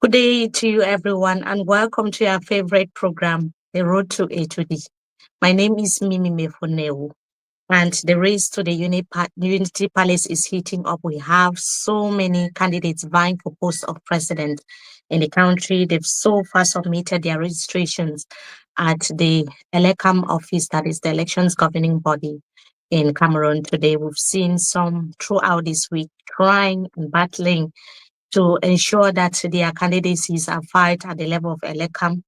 Good day to you, everyone, and welcome to our favorite program, The Road to A to D. My name is Mimi Mefoneu, and the race to the Unity Palace is heating up. We have so many candidates vying for post of president in the country. They've so far submitted their registrations at the ELECAM office, that is the elections governing body in Cameroon today. We've seen some throughout this week trying and battling to ensure that their candidacies are filed at the level of ELECAM,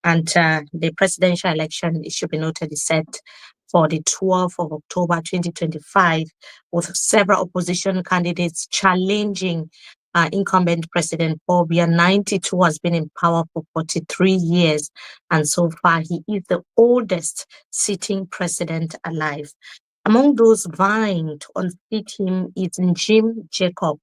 and the presidential election, it should be noted, is set for the 12th of October 2025, with several opposition candidates challenging incumbent President Paul Biya. 92 has been in power for 43 years, and so far he is the oldest sitting president alive. Among those vying to unseat him is Ndim Jacob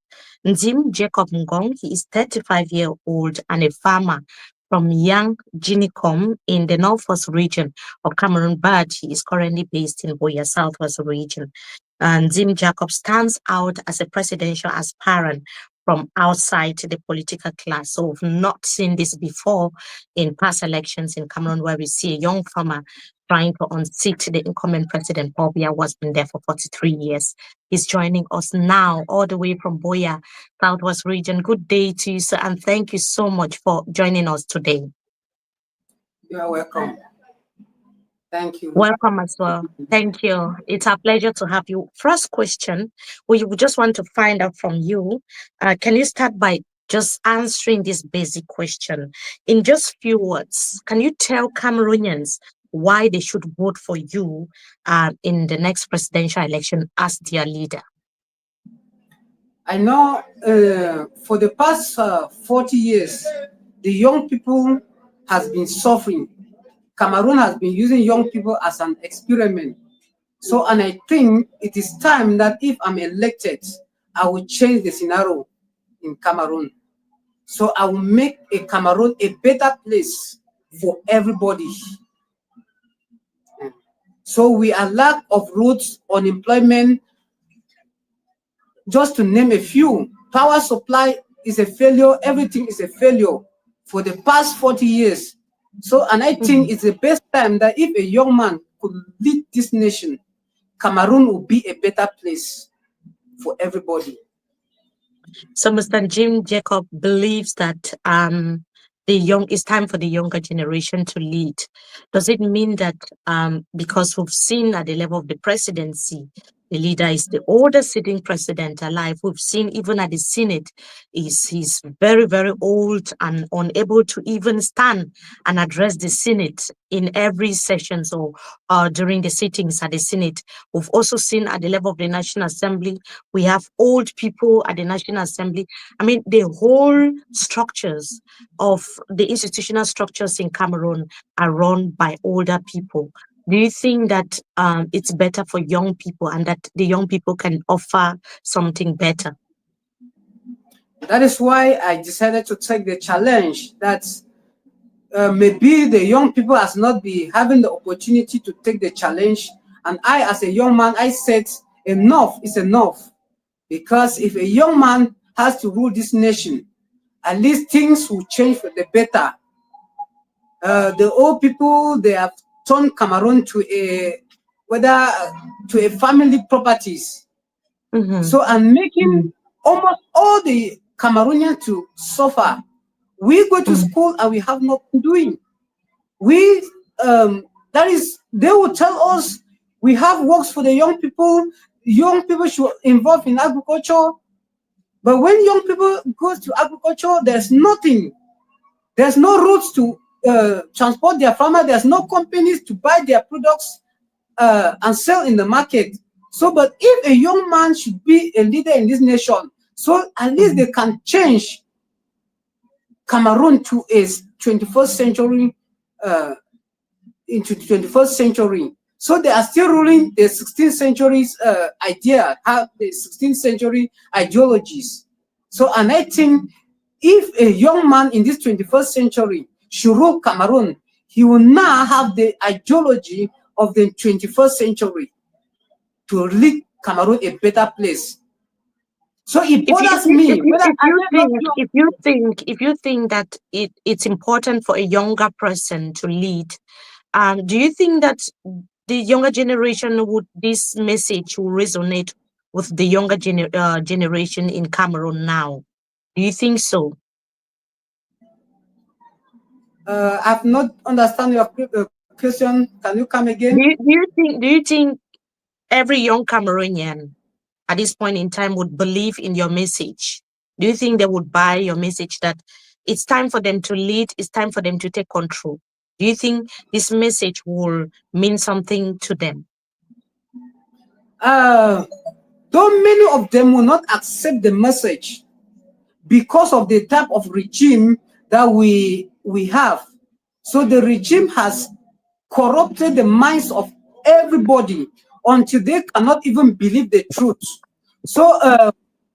Ngong. He is 35-year-old and a farmer from Yang Jinicom in the northwest region of Cameroon, but he is currently based in Buea, southwest region. And Ndim Jacob stands out as a presidential aspirant from outside the political class. So we've not seen this before in past elections in Cameroon, where we see a young farmer trying to unseat the incumbent President Paul Biya, who has been there for 43 years. He's joining us now all the way from Buea, southwest region. Good day to you, sir, and thank you so much for joining us today. You're welcome. Thank you. Welcome as well. Thank you. It's our pleasure to have you. First question, we just want to find out from you. Can you start by just answering this basic question in just few words? Can you tell Cameroonians why they should vote for you in the next presidential election as their leader? I know for the past 40 years, the young people has been suffering. Cameroon has been using young people as an experiment. So, and I think it is time that if I'm elected, I will change the scenario in Cameroon. So I will make a Cameroon a better place for everybody. So we are lack of roads, unemployment, just to name a few. Power supply is a failure. Everything is a failure for the past 40 years. So, and I think it's the best time that if a young man could lead this nation, Cameroon will be a better place for everybody. So Mr. Ndim Jacob believes that it's time for the younger generation to lead. Does it mean that because we've seen at the level of the presidency, the leader is the oldest sitting president alive? We've seen even at the Senate, he's very, very old and unable to even stand and address the Senate in every session. So during the sittings at the Senate, we've also seen at the level of the National Assembly, we have old people at the National Assembly. I mean, the whole structures of the institutional structures in Cameroon are run by older people. Do you think that it's better for young people and that the young people can offer something better? That is why I decided to take the challenge that maybe the young people has not been having the opportunity to take the challenge. And I, as a young man, I said enough is enough. Because if a young man has to rule this nation, at least things will change for the better. The old people, they have turned Cameroon to a family properties. So I'm making almost all the Cameroonians to suffer. We go to school and we have nothing doing. They will tell us we have works for the young people. Young people should involve in agriculture. But when young people go to agriculture, there's nothing. There's no routes to transport their farmer. There's no companies to buy their products and sell in the market. So, but if a young man should be a leader in this nation, so at least they can change Cameroon to a 21st century, into the 21st century. So they are still ruling the 16th century's idea, the 16th century ideologies. So, and I think if a young man in this 21st century should rule Cameroon, he will now have the ideology of the 21st century to lead Cameroon a better place. So it If you, bothers me whether if you think that it's important for a younger person to lead, do you think that the younger generation would this message will resonate with the younger generation in Cameroon now? Do you think so? I've not understand your question. Can you come again? Do you think every young Cameroonian at this point in time would believe in your message? Do you think they would buy your message that it's time for them to lead, it's time for them to take control? Do you think this message will mean something to them? Though many of them will not accept the message because of the type of regime that we have. So the regime has corrupted the minds of everybody until they cannot even believe the truth. So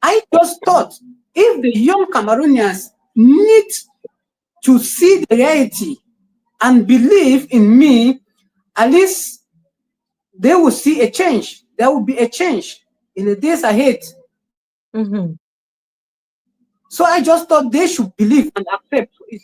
I just thought if the young Cameroonians need to see the reality and believe in me, at least they will see a change. There will be a change in the days ahead. Mm-hmm. So I just thought they should believe and accept it.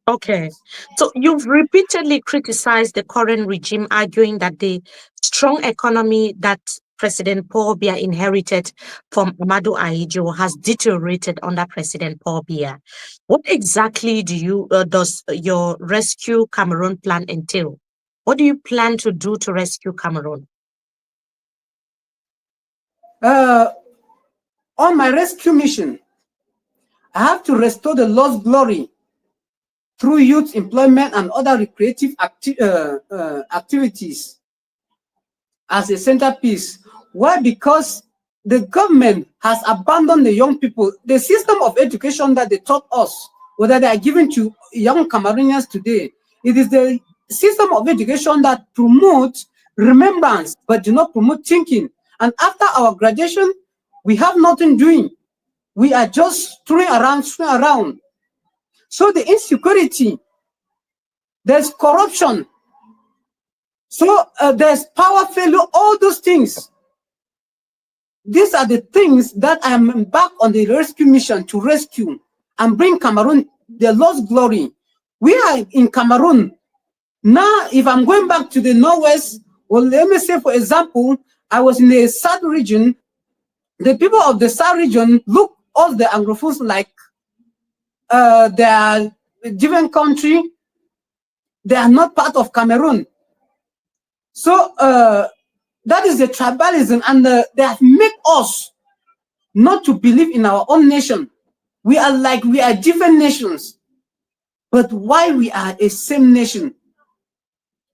Okay. So you've repeatedly criticized the current regime, arguing that the strong economy that President Paul Biya inherited from Amadou Ahidjo has deteriorated under President Paul Biya. What exactly does your Rescue Cameroon plan entail? What do you plan to do to rescue Cameroon? On my rescue mission, I have to restore the lost glory through youth employment and other recreative activities as a centerpiece. Why? Because the government has abandoned the young people. The system of education that they taught us, or that they are giving to young Cameroonians today, it is the system of education that promotes remembrance but do not promote thinking. And after our graduation, we have nothing doing. We are just screwing around. So the insecurity, there's corruption, so there's power failure, all those things. These are the things that I am back on the rescue mission to rescue and bring Cameroon the lost glory. We are in Cameroon. Now, if I'm going back to the Northwest, well, let me say, for example, I was in the South region. The people of the South region look all the Anglophones like they are a different country. They are not part of Cameroon. So that is the tribalism, and they have made us not to believe in our own nation. We are different nations, but why we are a same nation?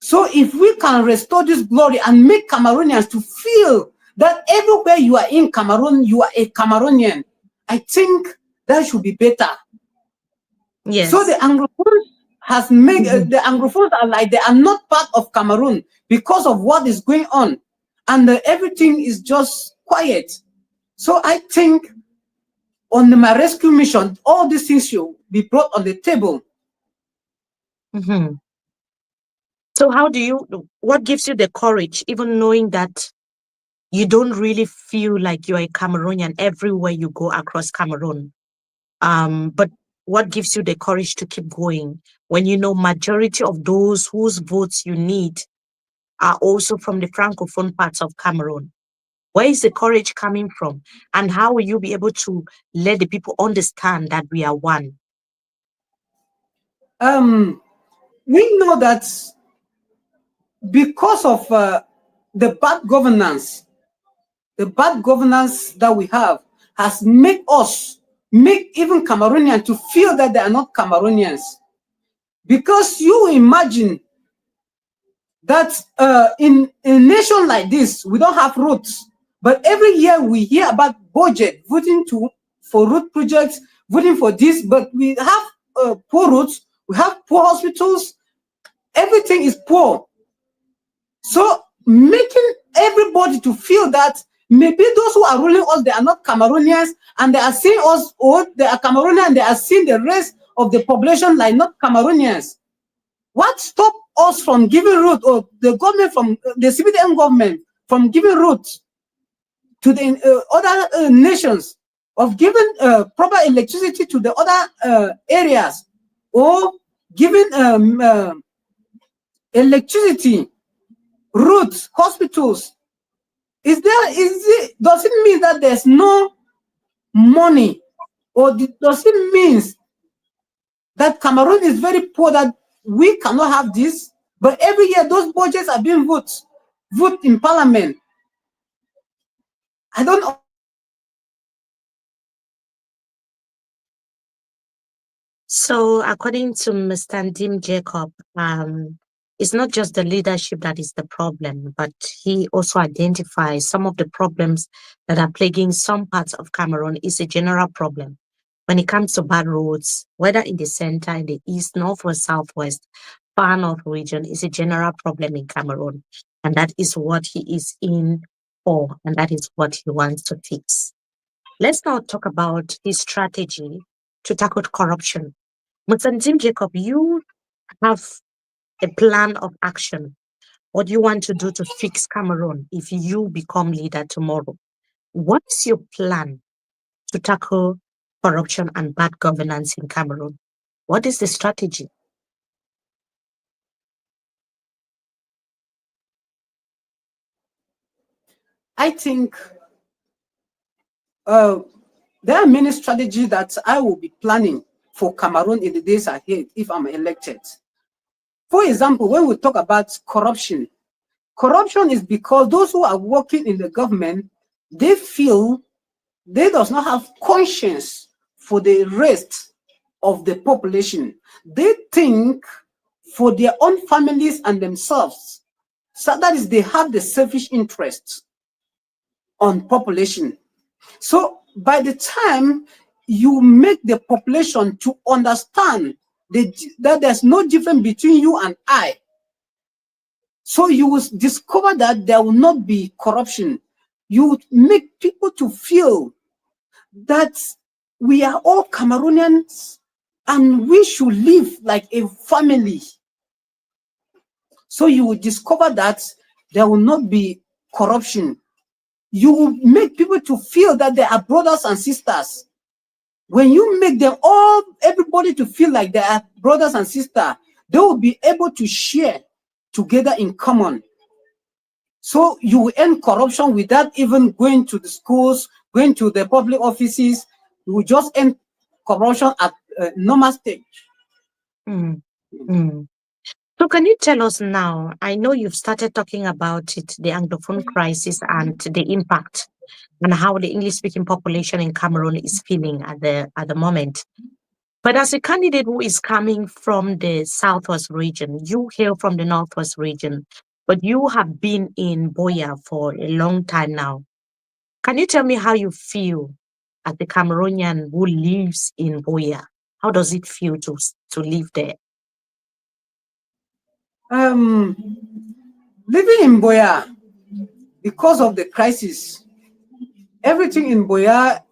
So if we can restore this glory and make Cameroonians to feel that everywhere you are in Cameroon, you are a Cameroonian, I think that should be better. Yes. So the Anglophones has made the Anglophones are like they are not part of Cameroon because of what is going on, and everything is just quiet. So I think on my rescue mission, all these things should be brought on the table. Mm-hmm. So what gives you the courage, even knowing that you don't really feel like you're a Cameroonian everywhere you go across Cameroon? But what gives you the courage to keep going when you know majority of those whose votes you need are also from the Francophone parts of Cameroon? Where is the courage coming from? And how will you be able to let the people understand that we are one? We know that because of the bad governance that we have has made even Cameroonians to feel that they are not Cameroonians. Because you imagine that in a nation like this, we don't have roots. But every year we hear about budget, voting for root projects, voting for this, but we have poor roads, we have poor hospitals, everything is poor. So making everybody to feel that maybe those who are ruling us, they are not Cameroonians, and they are seeing us, or they are Cameroonians, and they are seeing the rest of the population like not Cameroonians. What stopped us from giving root, or the government, from the CBDM government, from giving root to the other nations, of giving proper electricity to the other areas, or giving electricity, roads, hospitals. Does it mean that there's no money, or does it mean that Cameroon is very poor, that we cannot have this? But every year those budgets are being voted in parliament. I don't know. So according to Mr. Ndim Jacob, it's not just the leadership that is the problem, but he also identifies some of the problems that are plaguing some parts of Cameroon is a general problem. When it comes to bad roads, whether in the center, in the east, north, or southwest, far north region, is a general problem in Cameroon. And that is what he is in for, and that is what he wants to fix. Let's now talk about his strategy to tackle corruption. Mr. Ndim Jacob, you have a plan of action. What do you want to do to fix Cameroon if you become leader tomorrow? What's your plan to tackle corruption and bad governance in Cameroon? What is the strategy? I think there are many strategies that I will be planning for Cameroon in the days ahead if I'm elected. For example, when we talk about corruption, corruption is because those who are working in the government, they feel they does not have conscience for the rest of the population. They think for their own families and themselves. So that is, they have the selfish interests on population. So by the time you make the population to understand that there's no difference between you and I, so you will discover that there will not be corruption. You make people to feel that we are all Cameroonians and we should live like a family. So you will discover that there will not be corruption. You will make people to feel that they are brothers and sisters. When you make them everybody to feel like they are brothers and sisters, they will be able to share together in common. So you will end corruption without even going to the schools, going to the public offices. You will just end corruption at a normal stage. Mm. Mm. So can you tell us now, I know you've started talking about it, the Anglophone crisis and the impact and how the English-speaking population in Cameroon is feeling at the moment. But as a candidate who is coming from the southwest region, you hail from the northwest region, but you have been in Buea for a long time now. Can you tell me how you feel as a Cameroonian who lives in Buea? How does it feel to live there? Living in Buea, because of the crisis, everything in Buea,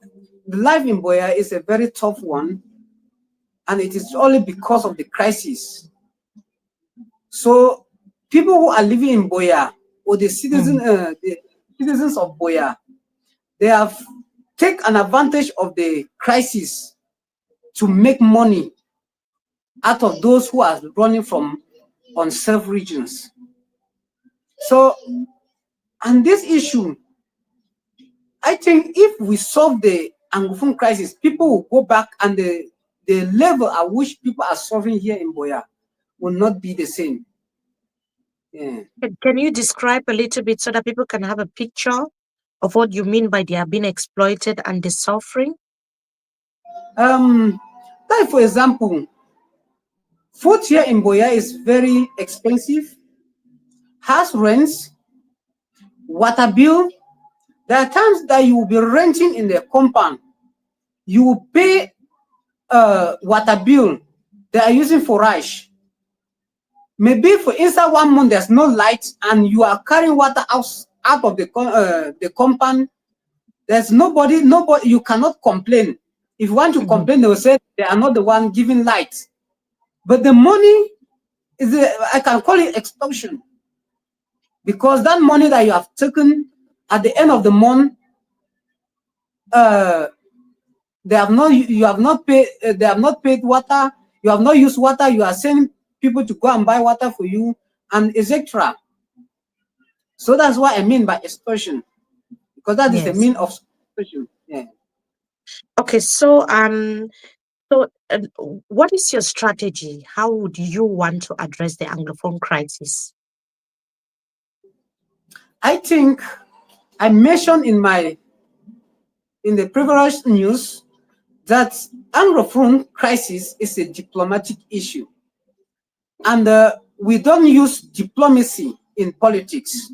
the life in Buea is a very tough one, and it is only because of the crisis. So people who are living in Buea, or the citizens of Buea, they have taken an advantage of the crisis to make money out of those who are running from unserved regions. So, and this issue, I think if we solve the Angophone crisis, people will go back, and the level at which people are suffering here in Buea will not be the same. Yeah. Can you describe a little bit so that people can have a picture of what you mean by they are being exploited and the suffering? Like for example, food here in Buea is very expensive. House rents, water bill. There are times that you will be renting in the compound. You will pay water bill they are using forage. Maybe for inside 1 month there's no light, and you are carrying water out of the compound. There's nobody. You cannot complain. If you want to complain, they will say they are not the one giving light. But the money is, I can call it extortion, because that money that you have taken at the end of the month, they have not, you have not paid, they have not paid water, you have not used water, you are sending people to go and buy water for you, and etc. So that's what I mean by extortion, because that is the Yes. mean of extortion. Yeah. Okay, so what is your strategy? How would you want to address the Anglophone crisis? I think I mentioned in the previous news that Anglophone crisis is a diplomatic issue, and we don't use diplomacy in politics.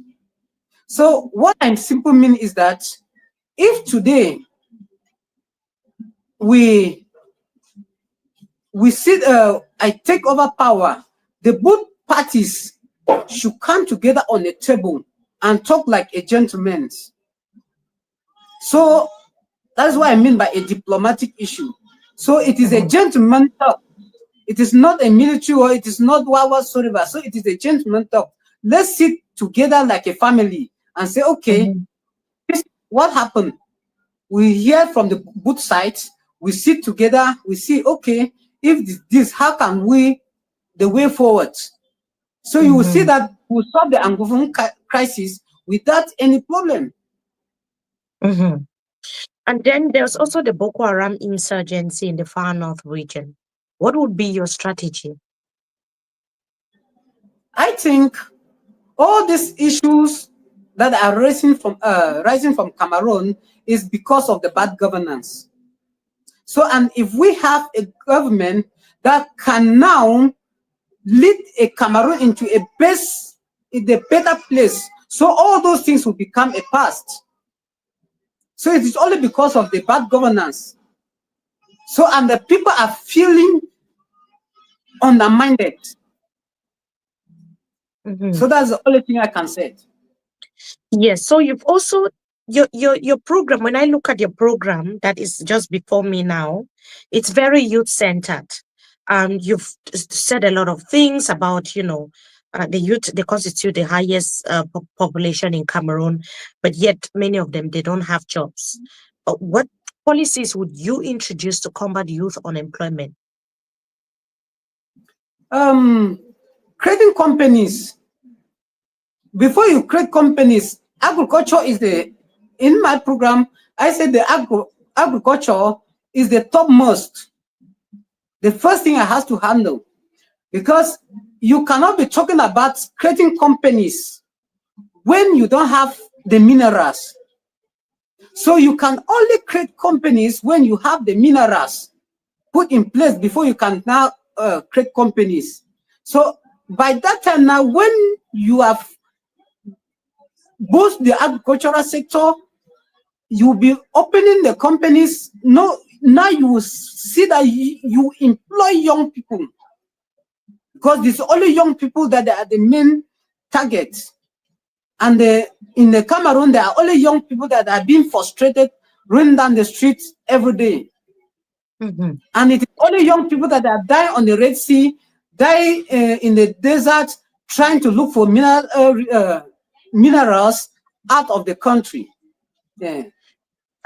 So what I simply mean is that if today we sit, I take over power, the both parties should come together on a table and talk like a gentleman. So that's what I mean by a diplomatic issue. So it is a gentleman talk. It is not a military war. It is not whatsoever. So it is a gentleman talk. Let's sit together like a family and say, okay, this is what happened. We hear from the both sides. We sit together. We see, okay, if this, how can we the way forward? So you will see that we'll solve the Angophone crisis without any problem. And then there's also the Boko Haram insurgency in the far north region. What would be your strategy? I think all these issues that are rising from Cameroon is because of the bad governance. So, and if we have a government that can now lead a Cameroon into a better place, so all those things will become a past. So it is only because of the bad governance. So, and the people are feeling undermined. So that's the only thing I can say. Yes. So you've also your program. When I look at your program that is just before me now, it's very youth centered. You've said a lot of things about the youth. They constitute the highest population in Cameroon, but yet many of them they don't have jobs. What policies would you introduce to combat youth unemployment? Creating companies. Before you create companies, agriculture is in my program, I said the agriculture is the topmost. The first thing I have to handle, because you cannot be talking about creating companies when you don't have the minerals. So you can only create companies when you have the minerals put in place before you can now create companies. So by that time now, when you have both the agricultural sector, you'll be opening the companies. No, now you will see that you employ young people, because it's only young people that are the main target. And in the Cameroon, there are only young people that are being frustrated, running down the streets every day. And it is only young people that are dying on the Red Sea, die in the desert, trying to look for minerals out of the country. Yeah.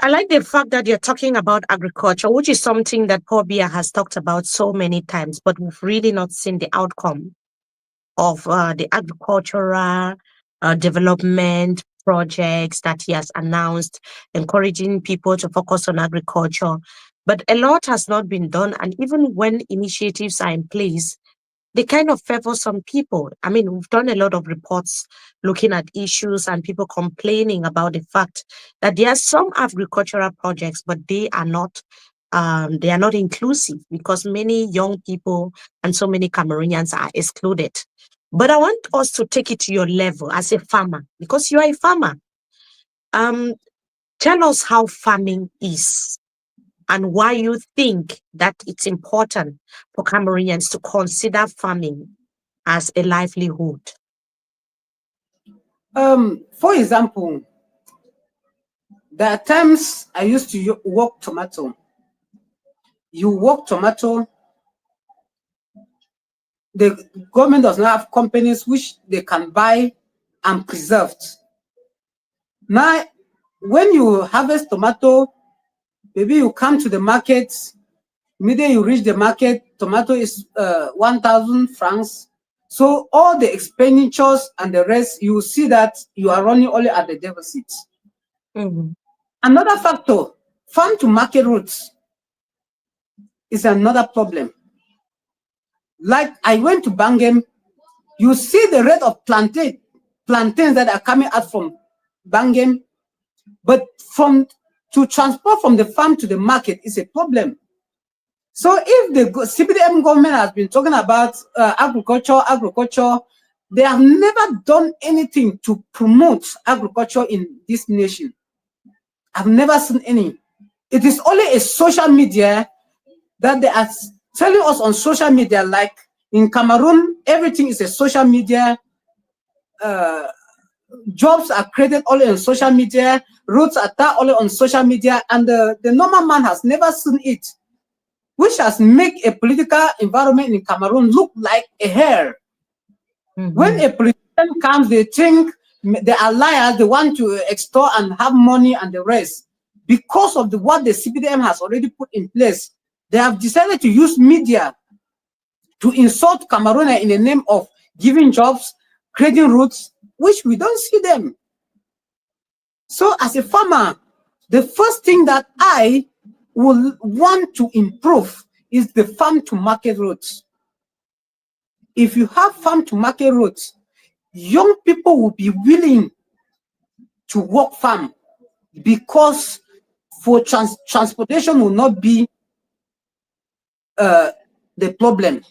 I like the fact that you're talking about agriculture, which is something that Paul Biya has talked about so many times, but we've really not seen the outcome of the agricultural development projects that he has announced, encouraging people to focus on agriculture. But a lot has not been done. And even when initiatives are in place, they kind of favor some people. I mean, we've done a lot of reports looking at issues and people complaining about the fact that there are some agricultural projects, but they are not inclusive because many young people and so many Cameroonians are excluded. But I want us to take it to your level as a farmer, because you are a farmer. Tell us how farming is and why you think that it's important for Cameroonians to consider farming as a livelihood. For example, there are times I used to work tomato. You work tomato, the government does not have companies which they can buy and preserve. Now, when you harvest tomato, Maybe you come to the market, immediately you reach the market, tomato is 1,000 francs. So all the expenditures and the rest, you will see that you are running only at the deficit. Another factor, farm to market routes is another problem. Like I went to Bangem, you see the rate of plantains that are coming out from Bangem, but to transport from the farm to the market is a problem. So if the CPDM government has been talking about agriculture, they have never done anything to promote agriculture in this nation. I've never seen any. It is only a social media that they are telling us on social media, like in Cameroon, everything is a social media. Jobs are created only on social media, roads are done only on social media, and the normal man has never seen it, which has made a political environment in Cameroon look like a hell. When a politician comes, they think they are liars, they want to extort and have money and the rest. Because of what the CPDM has already put in place, they have decided to use media to insult Cameroon in the name of giving jobs, creating routes, which we don't see them. So as a farmer, the first thing that I will want to improve is the farm to market routes. If you have farm to market routes, young people will be willing to work farm, because for transportation will not be the problem.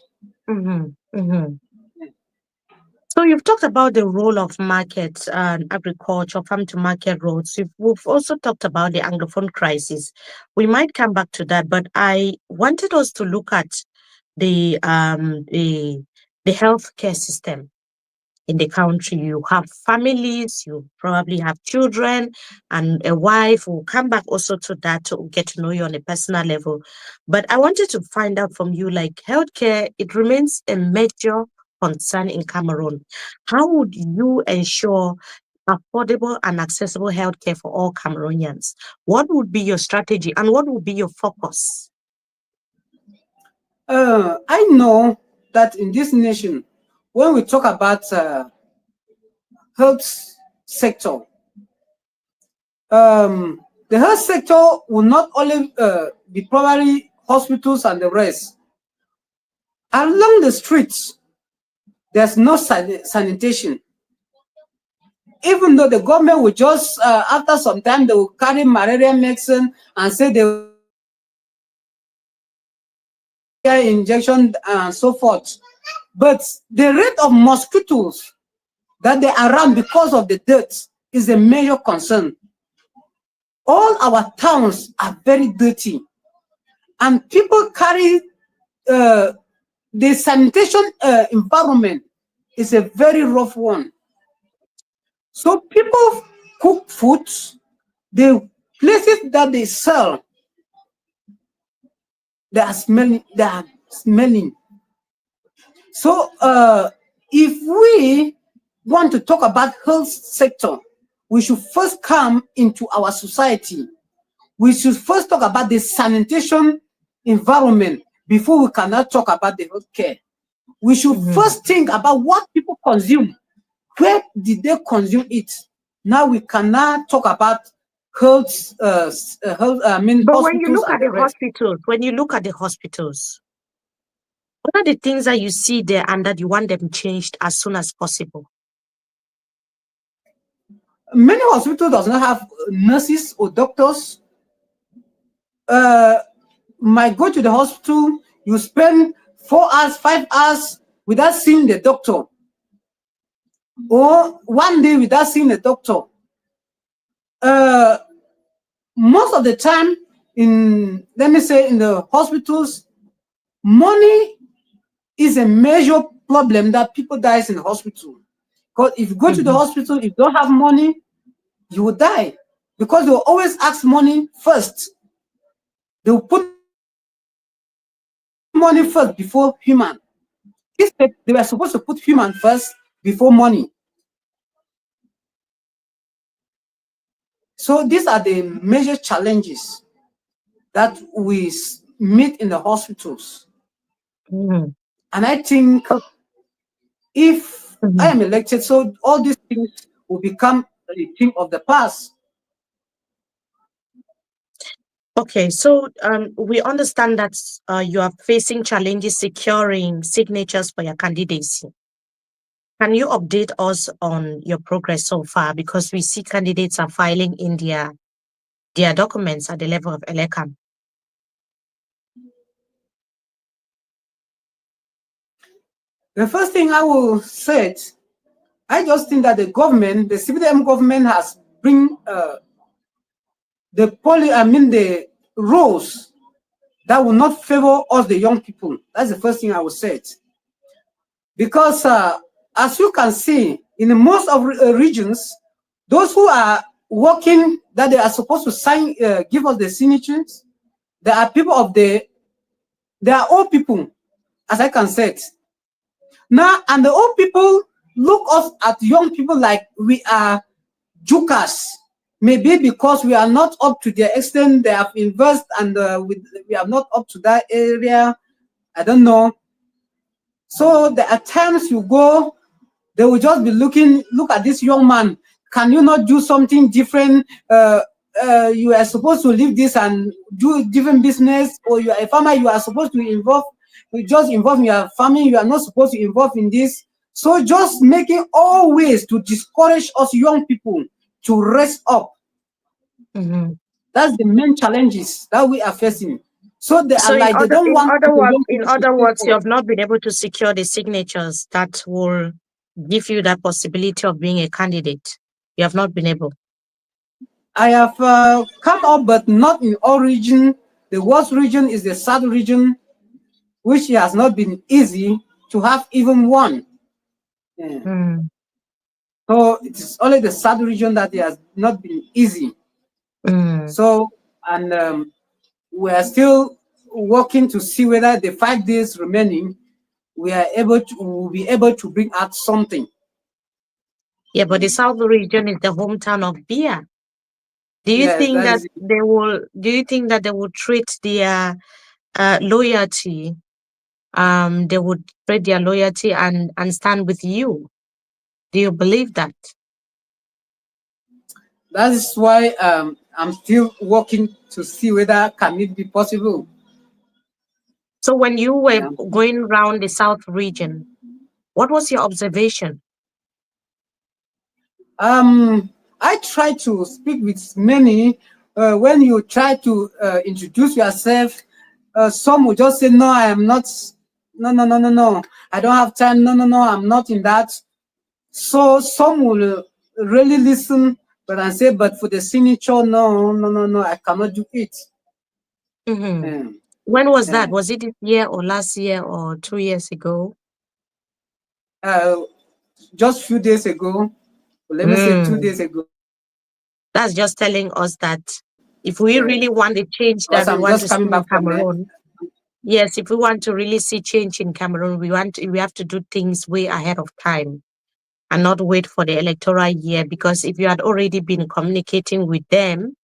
So you've talked about the role of markets and agriculture, farm to market roads. We've also talked about the Anglophone crisis. We might come back to that, but I wanted us to look at the healthcare system in the country. You have families, you probably have children and a wife. We'll come back also to that to get to know you on a personal level. But I wanted to find out from you, like healthcare, it remains a major concern in Cameroon. How would you ensure affordable and accessible healthcare for all Cameroonians? What would be your strategy and what would be your focus? I know that in this nation, when we talk about health sector, the health sector will not only be probably hospitals and the rest. Along the streets, there's no sanitation. Even though the government will just, after some time, they will carry malaria medicine and say they will injection and so forth. But the rate of mosquitoes that they are around because of the dirt is a major concern. All our towns are very dirty, and people carry the sanitation environment is a very rough one. So people cook foods, the places that they sell, they are smelling. So if we want to talk about health sector, we should first come into our society. We should first talk about the sanitation environment before we cannot talk about the healthcare. We should first think about what people consume. Where did they consume it? Now we cannot talk about health. But when you look at the hospitals, what are the things that you see there and that you want them changed as soon as possible? Many hospitals does not have nurses or doctors. Might go to the hospital, you spend 4 hours, 5 hours without seeing the doctor, or 1 day without seeing the doctor. Most of the time, in the hospitals, money is a major problem that people die in the hospital. Because if you go to the hospital, if you don't have money, you will die. Because they will always ask money first. They will put money first before human. Instead, they were supposed to put human first before money. So these are the major challenges. that we meet in the hospitals. Mhm. And I think Oh, if I mhm. am elected, so all these things will become a thing of the past. Okay, so we understand that you are facing challenges securing signatures for your candidacy. Can you update us on your progress so far? Because we see candidates are filing in their documents at the level of Elecam. The first thing I will say, I just think that the government, the CBDM government, has bring the rules that will not favor us, the young people. That's the first thing I will say. Because as you can see, in most of regions, those who are working that they are supposed to sign, give us the signatures, they are people of they are old people, as I can say it. Now, and the old people look us at young people like we are jokers. Maybe because we are not up to the extent they have invested, and we are not up to that area. I don't know. So there are times you go, they will just be look at this young man. Can you not do something different? You are supposed to leave this and do different business, or you are a farmer, you are supposed to just involve in your farming, you are not supposed to involve in this. So just making all ways to discourage us young people to rest up. Mm-hmm. That's the main challenges that we are facing. So they are So like, they don't want the young in people to other stay words, you forward. have not been able to secure the signatures that will give you that possibility of being a candidate. You have not been able. I have come up, but not in all region. The worst region is the south region, which has not been easy to have even one. Yeah. Mm. So it is only the south region that it has not been easy. Mm. So, and we are still working to see whether the 5 days remaining, we will be able to bring out something. Yeah, but the South region is the hometown of Biya. Yes, that is it. Do you think that they will treat their loyalty, they would treat their loyalty and stand with you? Do you believe that? That is why I'm still working to see whether can it be possible. So when you were Yeah. going around the South region, what was your observation? I try to speak with many. When you try to introduce yourself, some will just say, "No, I am not. No, no, no, no, no. I don't have time. No, no, no. I'm not in that." So some will really listen, but I say, "But for the signature, no, no, no, no. I cannot do it." Hmm. Um, When was that? uh, Was it this year or last year or 2 years ago? uh, just few days ago, let me say 2 days Mm. ago, That's just telling us that if we yeah, really want the change because that we I'm want just to see coming in back from there. Cameroon, yes, if we want to really see change in Cameroon, we have to do things way ahead of time and not wait for the electoral year. Because if you had already been communicating with them,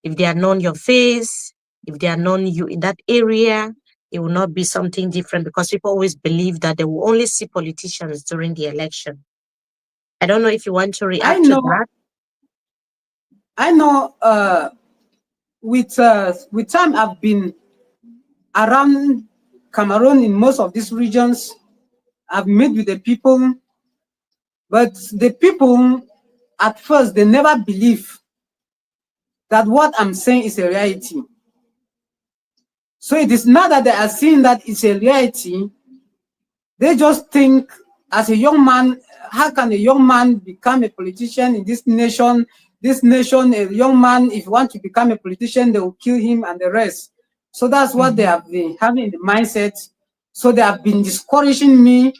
if they are known your face, if they are known you in that area, it will not be something different because people always believe that they will only see politicians during the election. I don't know if you want to I react to know, that. I know. With time, I've been around Cameroon in most of these regions. I've met with the people, but the people at first they never believe that what I'm saying is a reality. So it is not that they are seeing that it's a reality. They just think, as a young man, how can a young man become a politician in this nation? This nation, a young man, if you want to become a politician, they will kill him and the rest. So that's what they Mhm. have been having in the mindset. So they have been discouraging me.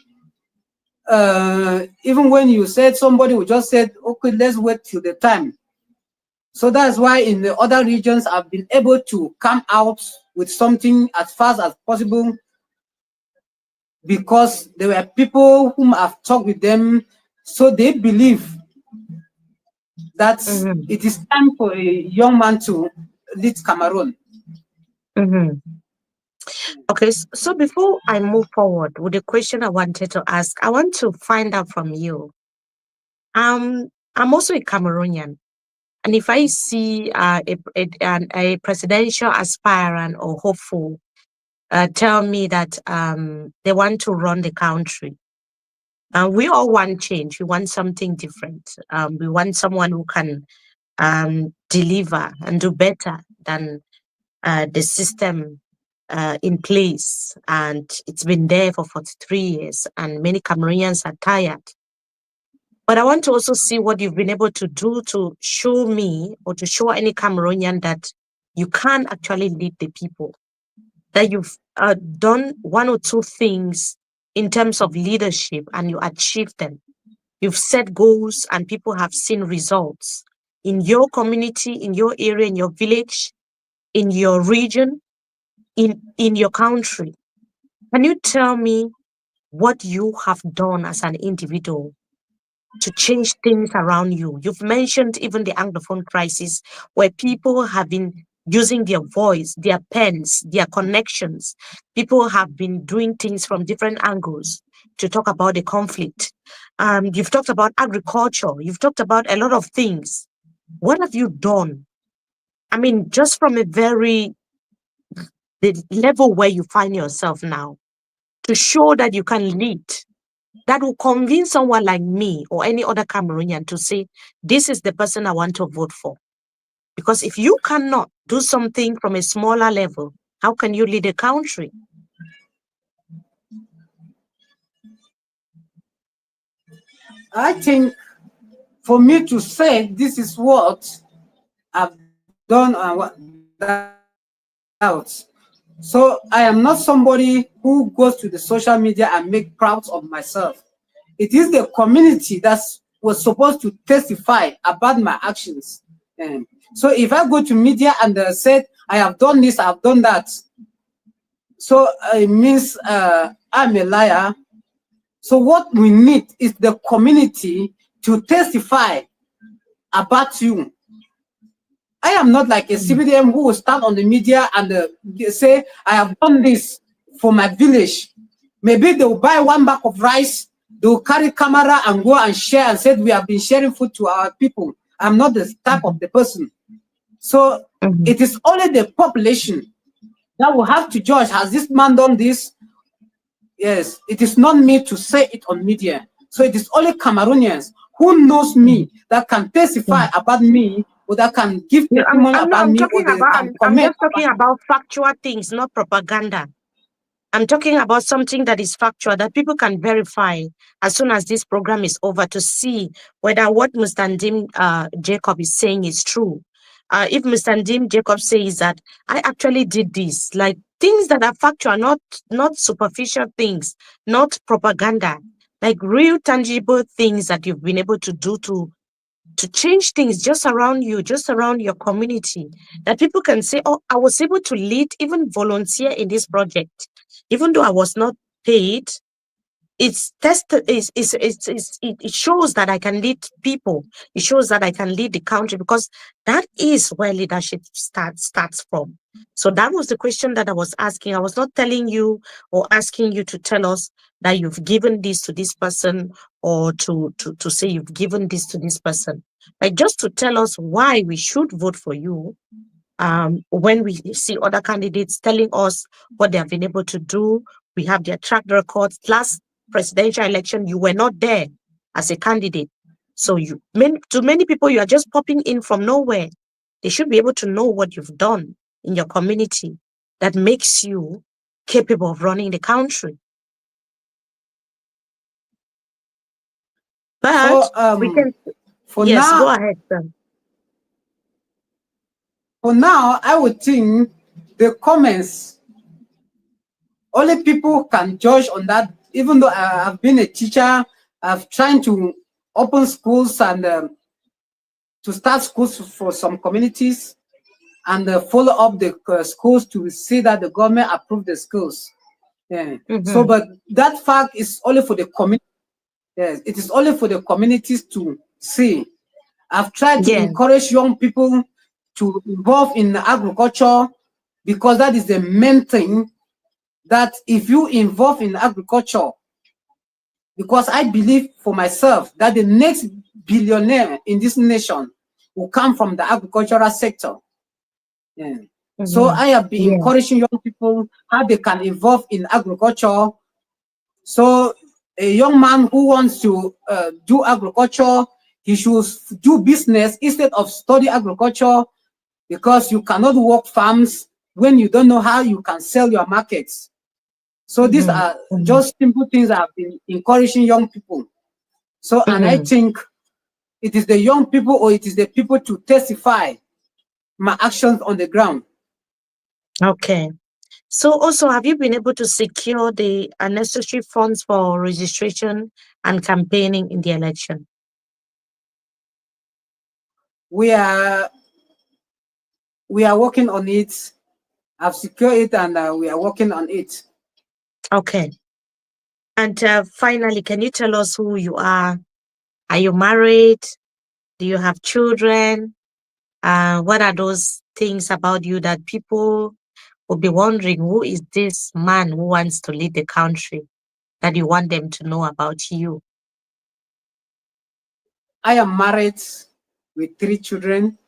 Even when you said somebody who just said, okay, let's wait till the time. So that's why in the other regions, I've been able to come out with something as fast as possible because there were people whom I've talked with them, so they believe that Mhm. it is time for a young man to lead Cameroon. Mhm. Okay, so before I move forward with the question I wanted to ask, I want to find out from you. I'm also a Cameroonian, and if I see a presidential aspirant or hopeful tell me that they want to run the country, we all want change. We want something different. We want someone who can deliver and do better than the system in place. And it's been there for 43 years, and many Cameroonians are tired. But I want to also see what you've been able to do to show me or to show any Cameroonian that you can actually lead the people, that you've done one or two things in terms of leadership and you achieved them. You've set goals and people have seen results in your community, in your area, in your village, in your region, in your country. Can you tell me what you have done as an individual to change things around you? You've mentioned even the Anglophone crisis, where people have been using their voice, their pens, their connections. People have been doing things from different angles to talk about the conflict. You've talked about agriculture. You've talked about a lot of things. What have you done? I mean, just from the level where you find yourself now, to show that you can lead, that will convince someone like me or any other Cameroonian to say, this is the person I want to vote for. Because if you cannot do something from a smaller level, how can you lead a country? I think for me to say this is what I've done and what out. So I am not somebody who goes to the social media and make proud of myself. It is the community that was supposed to testify about my actions. So if I go to media and said I have done this, I have done that, so it means I'm a liar. So what we need is the community to testify about you. I am not like a CBDM who will stand on the media and say, I have done this for my village. Maybe they will buy one bag of rice, they will carry camera and go and share and say, we have been sharing food to our people. I'm not the type of the person. So it is only the population that will have to judge, has this man done this? Yes, it is not me to say it on media. So it is only Cameroonians who knows me that can testify about me, or that can give testimony about me, or they can I'm comment. just talking about factual things, not propaganda. I'm talking about something that is factual, that people can verify as soon as this program is over, to see whether what Mr. Ndim Jacob is saying is true. If Mr. Ndim Jacob says that I actually did this, like things that are factual, not superficial things, not propaganda, like real tangible things that you've been able to do to change things just around you, just around your community, that people can say, oh, I was able to lead, even volunteer in this project, even though I was not paid. It's tested, it shows that I can lead people. It shows that I can lead the country, because that is where leadership starts from. So that was the question that I was asking. I was not telling you or asking you to tell us that you've given this to this person, or to say you've given this to this person. Like, just to tell us why we should vote for you. When we see other candidates telling us what they have been able to do, we have their track records. Last presidential election, you were not there as a candidate. So to many people, you are just popping in from nowhere. They should be able to know what you've done in your community that makes you capable of running the country. But we can, for yes, now, go ahead, sir. For now, I would think the comments, only people can judge on that. Even though I have been a teacher, I've tried to open schools and to start schools for some communities, and follow up the schools to see that the government approve the schools. Yeah. So, but that fact is only for the community. Yes, it is only for the communities to see. I've tried to encourage young people to involve in agriculture, because that is the main thing, that if you involve in agriculture, because I believe for myself that the next billionaire in this nation will come from the agricultural sector. Yeah. So I have been encouraging young people how they can involve in agriculture. So a young man who wants to do agriculture, he should do business instead of study agriculture, because you cannot work farms when you don't know how you can sell your markets. So these are just simple things I've been encouraging young people. So, and I think it is the young people, or it is the people to testify my actions on the ground. Okay. So also, have you been able to secure the necessary funds for registration and campaigning in the election? We are working on it. I've secured it, and we are working on it. Okay. And finally, can you tell us who you are? Are you married? Do you have children? What are those things about you that people will be wondering, who is this man who wants to lead the country, that you want them to know about you? I am married with 3 children.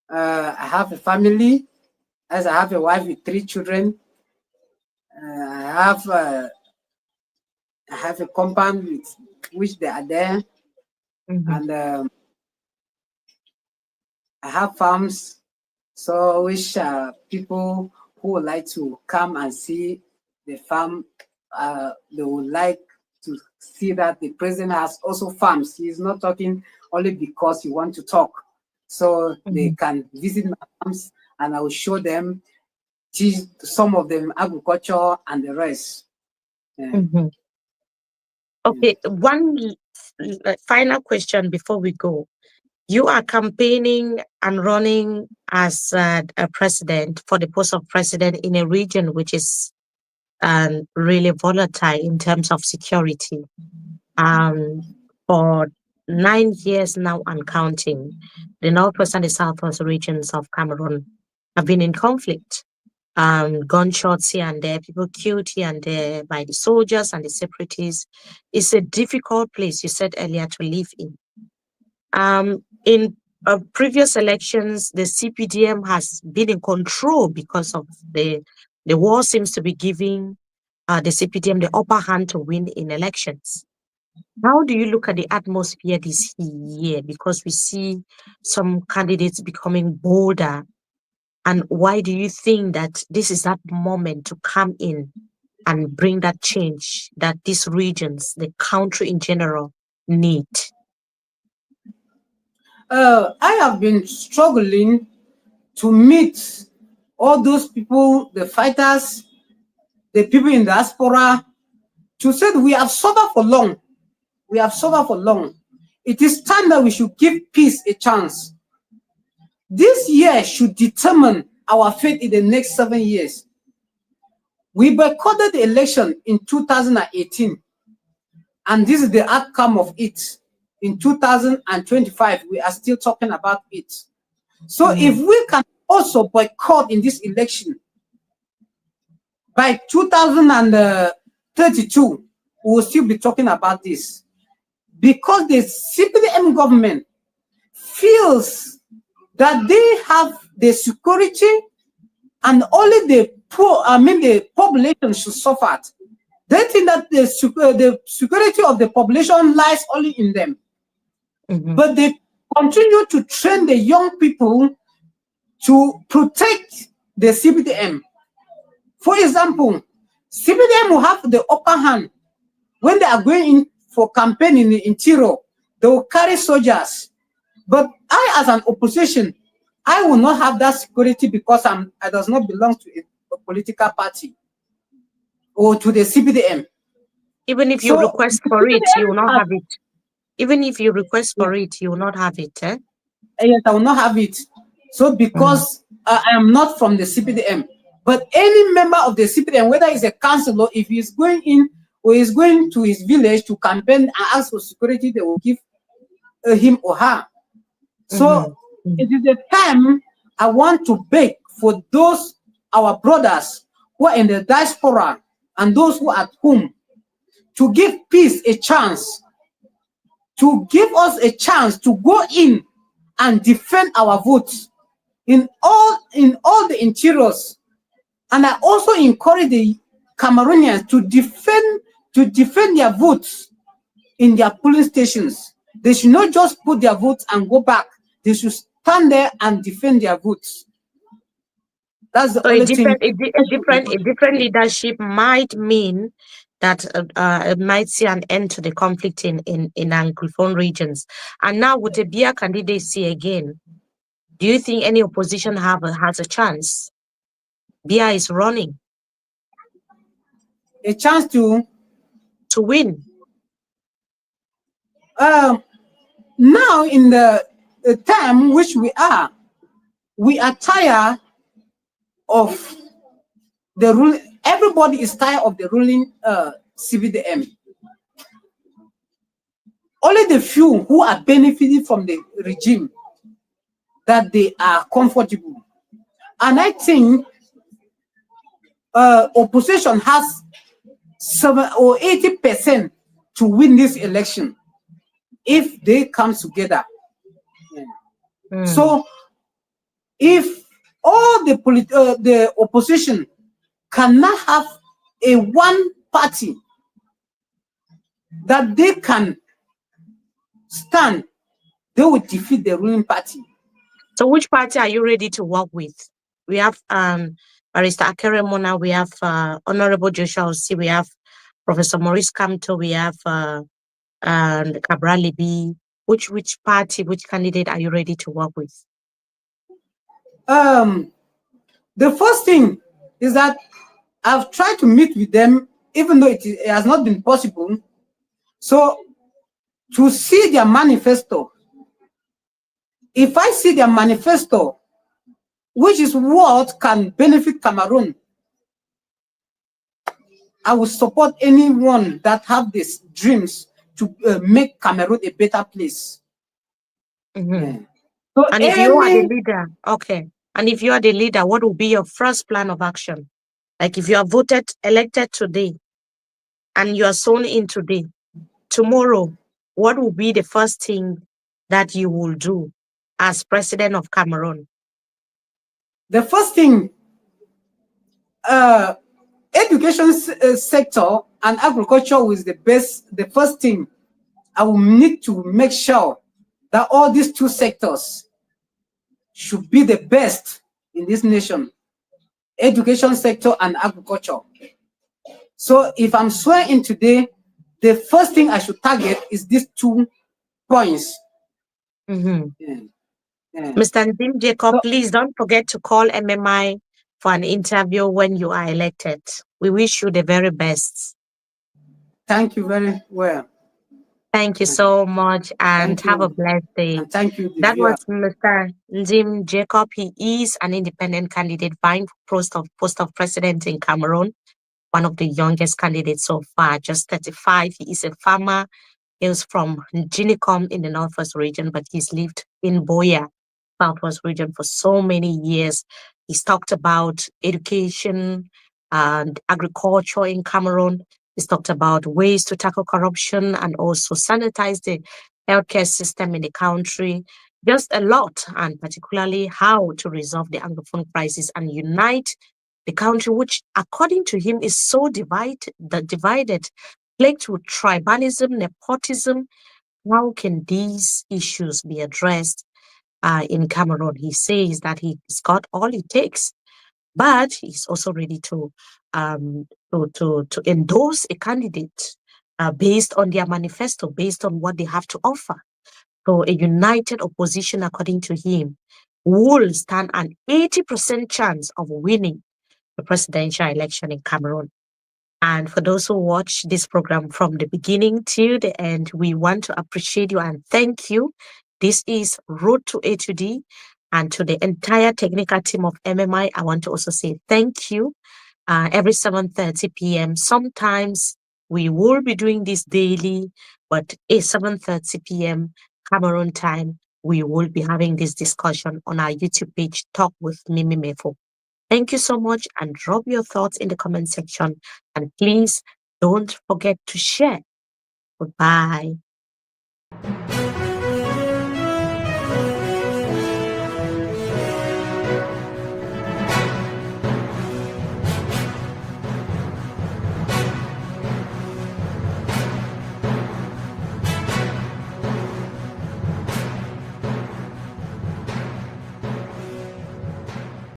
I have a family, as I have a wife with 3 children. I have a compound with which they are there, and I have farms. So which people who would like to come and see the farm, they would like to see that the president has also farms. He is not talking only because he wants to talk. So they can visit my farms, and I will show them, teach some of them agriculture and the rest. Okay, one final question before we go. You are campaigning and running as a president, for the post of president, in a region which is really volatile in terms of security. For 9 years now and counting, the northwest and the southwest regions of Cameroon have been in conflict. Gunshots here and there, people killed here and there by the soldiers and the separatists. It's a difficult place, you said earlier, to live in. In previous elections, the CPDM has been in control because of the war seems to be giving the CPDM the upper hand to win in elections. How do you look at the atmosphere this year? Because we see some candidates becoming bolder. And why do you think that this is that moment to come in and bring that change that these regions, the country in general, need? I have been struggling to meet all those people, the fighters, the people in diaspora, to say that we have suffered for long. We have suffered for long. It is time that we should give peace a chance. This year should determine our fate in the next 7 years. We boycotted the election in 2018, and this is the outcome of it. In 2025, we are still talking about it. So if we can also boycott in this election, by 2032, we will still be talking about this. Because the CPDM government feels that they have the security, and only the poor, the population should suffer. They think that the security of the population lies only in them. But they continue to train the young people to protect the CPDM. For example, CPDM will have the upper hand when they are going in for campaign in the interior. They will carry soldiers. But I, as an opposition, I will not have that security, because I does not belong to a political party or to the CPDM. Even if you request for it, you will not have it. Even if you request for it, you will not have it, eh? Yes, I will not have it. So because I am not from the CPDM, but any member of the CPDM, whether it's a councillor, if he's going in or is going to his village to campaign and ask for security, they will give him or her. So it is the time I want to beg for those our brothers who are in the diaspora and those who are at home to give peace a chance, to give us a chance to go in and defend our votes in all the interiors. And I also encourage the Cameroonians to defend their votes in their polling stations. They should not just put their votes and go back. They should stand there and defend their votes. That's the So only thing. a different leadership might mean that it might see an end to the conflict in Anglophone regions. And now with the Biya candidacy again, do you think any opposition has a chance? Biya is running. A chance to win. Now in the time which we are tired of the rule. Everybody is tired of the ruling CVDM. Only the few who are benefiting from the regime that they are comfortable. And I think opposition has 7 or 80% to win this election if they come together. So if all the opposition cannot have a one party that they can stand, they will defeat the ruling party. So which party are you ready to work with? We have Barrister Akere Mona, we have Honorable Joshua Osi, we have Professor Maurice Kamto, we have Cabral Libi. Which party, which candidate are you ready to work with? The first thing is that I've tried to meet with them, even though it has not been possible. So to see their manifesto, if I see their manifesto, which is what can benefit Cameroon, I will support anyone that have these dreams to make Cameroon a better place. So and if you are the leader, okay. And if you are the leader, what will be your first plan of action? Like if you are elected today, and you are sworn in today, tomorrow, what will be the first thing that you will do as president of Cameroon? The first thing, education sector and agriculture is the first thing. I will need to make sure that all these two sectors should be the best in this nation, education sector and agriculture. So if I'm swearing in today, the first thing I should target is these 2 points. Mr. Ndim Jacob, please don't forget to call MMI for an interview when you are elected. We wish you the very best. Thank you very well. Thank you so much, and have a blessed day. And thank you. That was Mr. Ndim Jacob. He is an independent candidate vying for post of president in Cameroon, one of the youngest candidates so far, just 35. He is a farmer. He is from Ginicom in the Northwest region, but he's lived in Buea, Southwest region for so many years. He's talked about education and agriculture in Cameroon. He's talked about ways to tackle corruption and also sanitize the healthcare system in the country. Just a lot, and particularly how to resolve the Angophone crisis and unite the country, which, according to him, is so divided, plagued with tribalism, nepotism. How can these issues be addressed in Cameroon? He says that he's got all it takes, but he's also ready to endorse a candidate based on their manifesto, based on what they have to offer. So a united opposition, according to him, will stand an 80% chance of winning the presidential election in Cameroon. And for those who watch this program from the beginning till the end, we want to appreciate you and thank you. This is Road to A to D. And to the entire technical team of MMI, I want to also say thank you. Every 7:30 p.m. Sometimes we will be doing this daily, but at 7:30 p.m. Cameroon time, we will be having this discussion on our YouTube page, Talk with Mimi Mefo. Thank you so much and drop your thoughts in the comment section. And please don't forget to share. Goodbye.